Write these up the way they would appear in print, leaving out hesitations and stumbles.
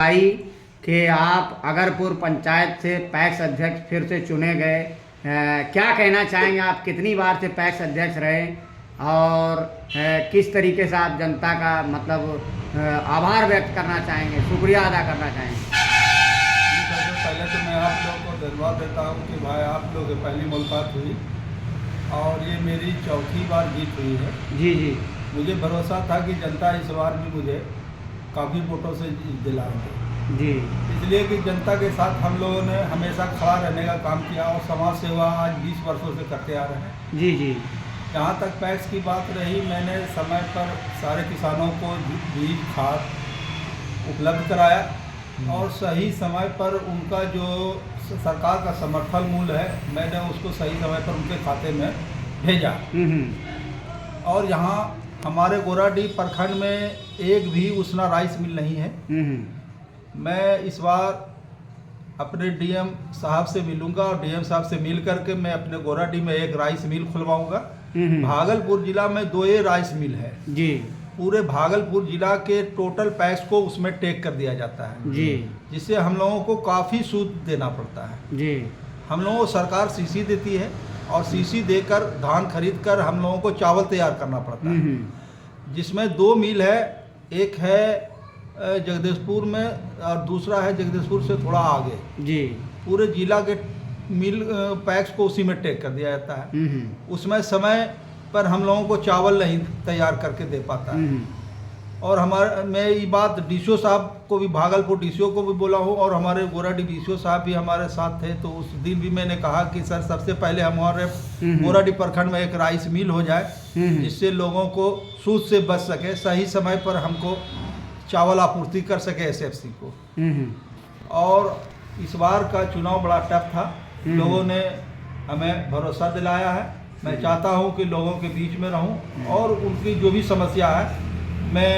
भाई कि आप अगरपुर पंचायत से पैक्स अध्यक्ष फिर से चुने गए, क्या कहना चाहेंगे? आप कितनी बार से पैक्स अध्यक्ष रहे और किस तरीके से आप जनता का मतलब आभार व्यक्त करना चाहेंगे, शुक्रिया अदा करना चाहेंगे? सबसे पहले तो मैं आप लोगों को धन्यवाद देता हूं कि भाई आप लोग पहली मुलाकात हुई और ये मेरी चौथी बार जीत हुई है। जी जी, मुझे भरोसा था कि जनता इस बार भी मुझे काफ़ी वोटों से दिलाएंगे जी इसलिए कि जनता के साथ हम लोगों ने हमेशा खड़ा रहने का काम किया और समाज सेवा आज 20 वर्षों से करते आ रहे हैं। जी जी, जहाँ तक पैक्स की बात रही, मैंने समय पर सारे किसानों को बीज खाद उपलब्ध कराया और सही समय पर उनका जो सरकार का समर्थन मूल्य है मैंने उसको सही समय पर उनके खाते में भेजा। और यहाँ हमारे गोराडीह प्रखंड में एक भी उसना राइस मिल नहीं है। मैं इस बार अपने डीएम साहब से मिलूंगा और डीएम साहब से मिल करके मैं अपने गोराडीह में एक राइस मिल खुलवाऊंगा। भागलपुर जिला में 2 राइस मिल है जी, पूरे भागलपुर जिला के टोटल पैक्स को उसमें टेक कर दिया जाता है जी, जिससे हम लोगों को काफ़ी सूद देना पड़ता है जी, हम लोगों को सरकार सीसी देती है और सीसी देकर धान खरीद कर हम लोगों को चावल तैयार करना पड़ता है, जिसमें 2 मिल है। एक है जगदीशपुर में और दूसरा है जगदीशपुर से थोड़ा आगे। जी, पूरे जिला के मिल पैक्स को उसी में टेक कर दिया जाता है। उसमें समय पर हम लोगों को चावल नहीं तैयार करके दे पाता है। और मैं ये बात डीसीओ साहब को भी, भागलपुर डीसीओ को भी बोला हूँ और हमारे गोराडीह डीसीओ साहब भी हमारे साथ थे, तो उस दिन भी मैंने कहा कि सर सबसे पहले हमारे गोराडीह प्रखंड में एक राइस मिल हो जाए जिससे लोगों को सूद से बच सके, सही समय पर हमको चावल आपूर्ति कर सके एसएफसी को। और इस बार का चुनाव बड़ा टफ था, लोगों ने हमें भरोसा दिलाया है। मैं चाहता हूं कि लोगों के बीच में रहूं और उनकी जो भी समस्या है मैं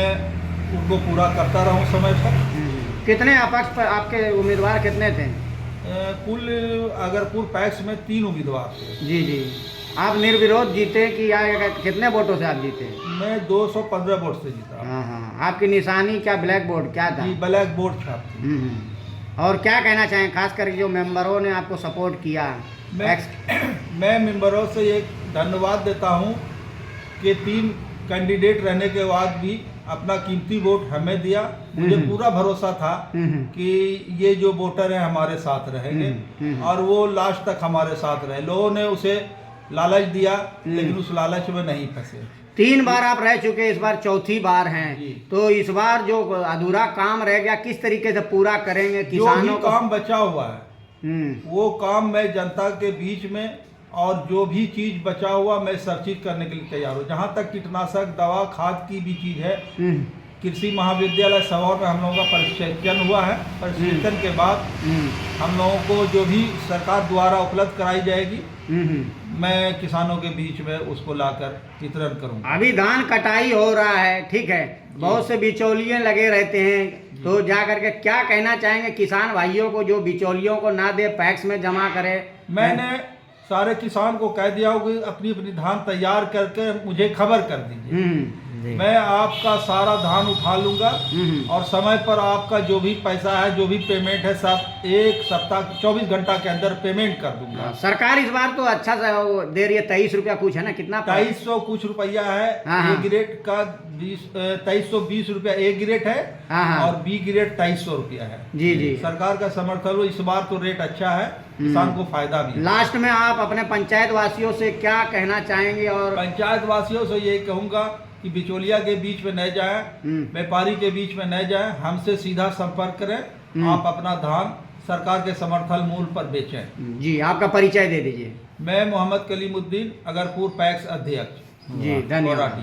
उनको पूरा करता रहूं समय पर। कितने अपक्ष पर आपके उम्मीदवार कितने थे? कुल अगरपुर पैक्स में 3 उम्मीदवार थे। जी जी, आप निर्विरोध जीते कि या कितने वोटों से आप जीते? मैं 215 वोट से जीता। हाँ हाँ, आपकी निशानी क्या ब्लैक बोर्ड क्या था? ब्लैक बोर्ड छाप थी। और क्या कहना चाहें खास करके जो मेंबरों ने आपको सपोर्ट किया? मैं मेंबरों से एक धन्यवाद देता हूं कि 3 कैंडिडेट रहने के बाद भी अपना कीमती वोट हमें दिया। मुझे पूरा भरोसा था कि ये जो वोटर हैं हमारे साथ रहेंगे और वो लास्ट तक हमारे साथ रहे। लोगों ने उसे लालच दिया लेकिन उस लालच में नहीं फंसे। 3 बार आप रह चुके, इस बार चौथी बार हैं, तो इस बार जो अधूरा काम रह गया किस तरीके से पूरा करेंगे? किसानों को काम बचा हुआ है वो काम मैं जनता के बीच में और जो भी चीज बचा हुआ मैं सब चीज करने के लिए तैयार हूँ। जहाँ तक कीटनाशक दवा खाद की भी चीज है, कृषि महाविद्यालय सभा में हम लोगों का प्रशिक्षण हुआ है। प्रशिक्षण के बाद हम लोगों को जो भी सरकार द्वारा उपलब्ध कराई जाएगी मैं किसानों के बीच में उसको लाकर वितरण करूंगा। अभी धान कटाई हो रहा है, ठीक है, बहुत से बिचौलिए लगे रहते हैं, तो जा करके क्या कहना चाहेंगे किसान भाइयों को जो बिचौलियों को ना दे, पैक्स में जमा करे? मैंने सारे किसान को कह दिया होगा अपनी अपनी धान तैयार करके मुझे खबर कर दीजिए। मैं आपका सारा धान उठा लूंगा और समय पर आपका जो भी पैसा है, जो भी पेमेंट है, सब 1 सप्ताह 24 घंटा के अंदर पेमेंट कर दूंगा। सरकार इस बार तो अच्छा सा दे रही है, 23 रुपया कुछ है ना, कितना 2300 कुछ रुपया है। ए ग्रेड का 2320 रुपया ए ग्रेड है और बी ग्रेड 2300 रुपया है। जी जी, सरकार का समर्थन हो, इस बार तो रेट अच्छा है, किसान को फायदा भी। लास्ट में आप अपने पंचायत वासियों से क्या कहना चाहेंगे? और पंचायत वासियों से ये कहूंगा कि बिचौलिया के बीच में न जाएं, व्यापारी के बीच में न जाएं, हमसे सीधा संपर्क करें। आप अपना धान सरकार के समर्थन मूल्य पर बेचें। जी, आपका परिचय दे दीजिए। मैं मोहम्मद कलीमुद्दीन, अगरपुर पैक्स अध्यक्ष। जी, धन्यवाद।